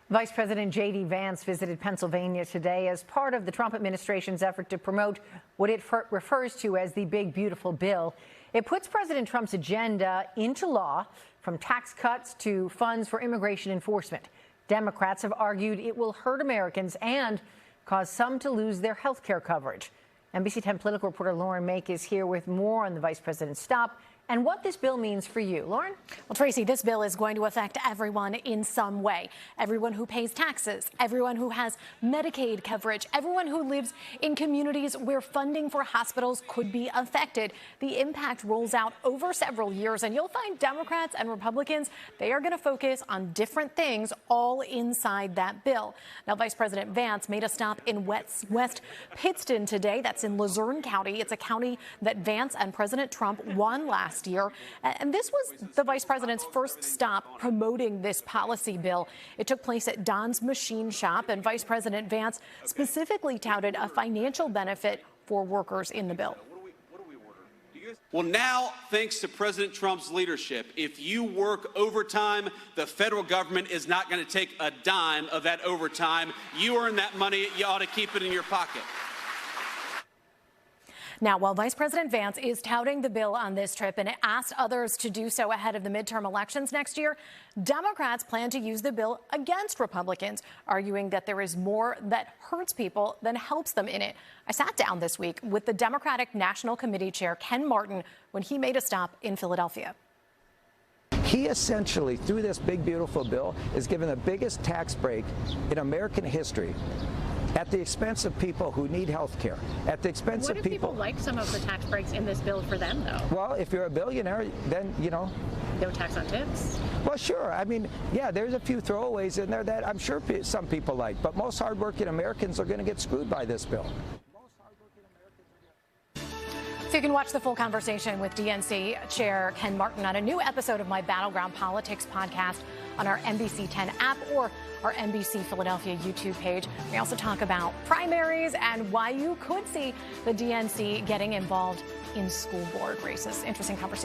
Vice President JD Vance visited Pennsylvania today as part of the Trump administration's effort to promote what it refers to as the Big Beautiful Bill. It puts President Trump's agenda into law, from tax cuts to funds for immigration enforcement. Democrats have argued it will hurt Americans and cause some to lose their health care coverage. NBC 10 political reporter Lauren Mayk is here with more on the vice president's stop and what this bill means for you. Lauren? Well, Tracy, this bill is going to affect everyone in some way. Everyone who pays taxes, everyone who has Medicaid coverage, everyone who lives in communities where funding for hospitals could be affected. The impact rolls out over several years, and you'll find Democrats and Republicans, they are going to focus on different things all inside that bill. Now, Vice President Vance made a stop in West Pittston today. That's in Luzerne County. It's a county that Vance and President Trump won last year. And this was the vice president's first stop promoting this policy bill. It took place at Don's Machine Shop, and Vice President Vance specifically touted a financial benefit for workers in the bill. Well, now, thanks to President Trump's leadership, if you work overtime, the federal government is not going to take a dime of that overtime. You earn that money. You ought to keep it in your pocket. Now, while Vice President Vance is touting the bill on this trip and asked others to do so ahead of the midterm elections next year, Democrats plan to use the bill against Republicans, arguing that there is more that hurts people than helps them in it. I sat down this week with the Democratic National Committee Chair Ken Martin when he made a stop in Philadelphia. He essentially, through this big, beautiful bill, is given the biggest tax break in American history, at the expense of people who need health care, at the expense of people. What if people like some of the tax breaks in this bill for them, though? Well, if you're a billionaire, then, you know. No tax on tips? Well, sure. I mean, yeah, there's a few throwaways in there that I'm sure some people like, but most hardworking Americans are going to get screwed by this bill. So you can watch the full conversation with DNC Chair Ken Martin on a new episode of my Battleground Politics podcast on our NBC 10 app or our NBC Philadelphia YouTube page. We also talk about primaries and why you could see the DNC getting involved in school board races. Interesting conversation.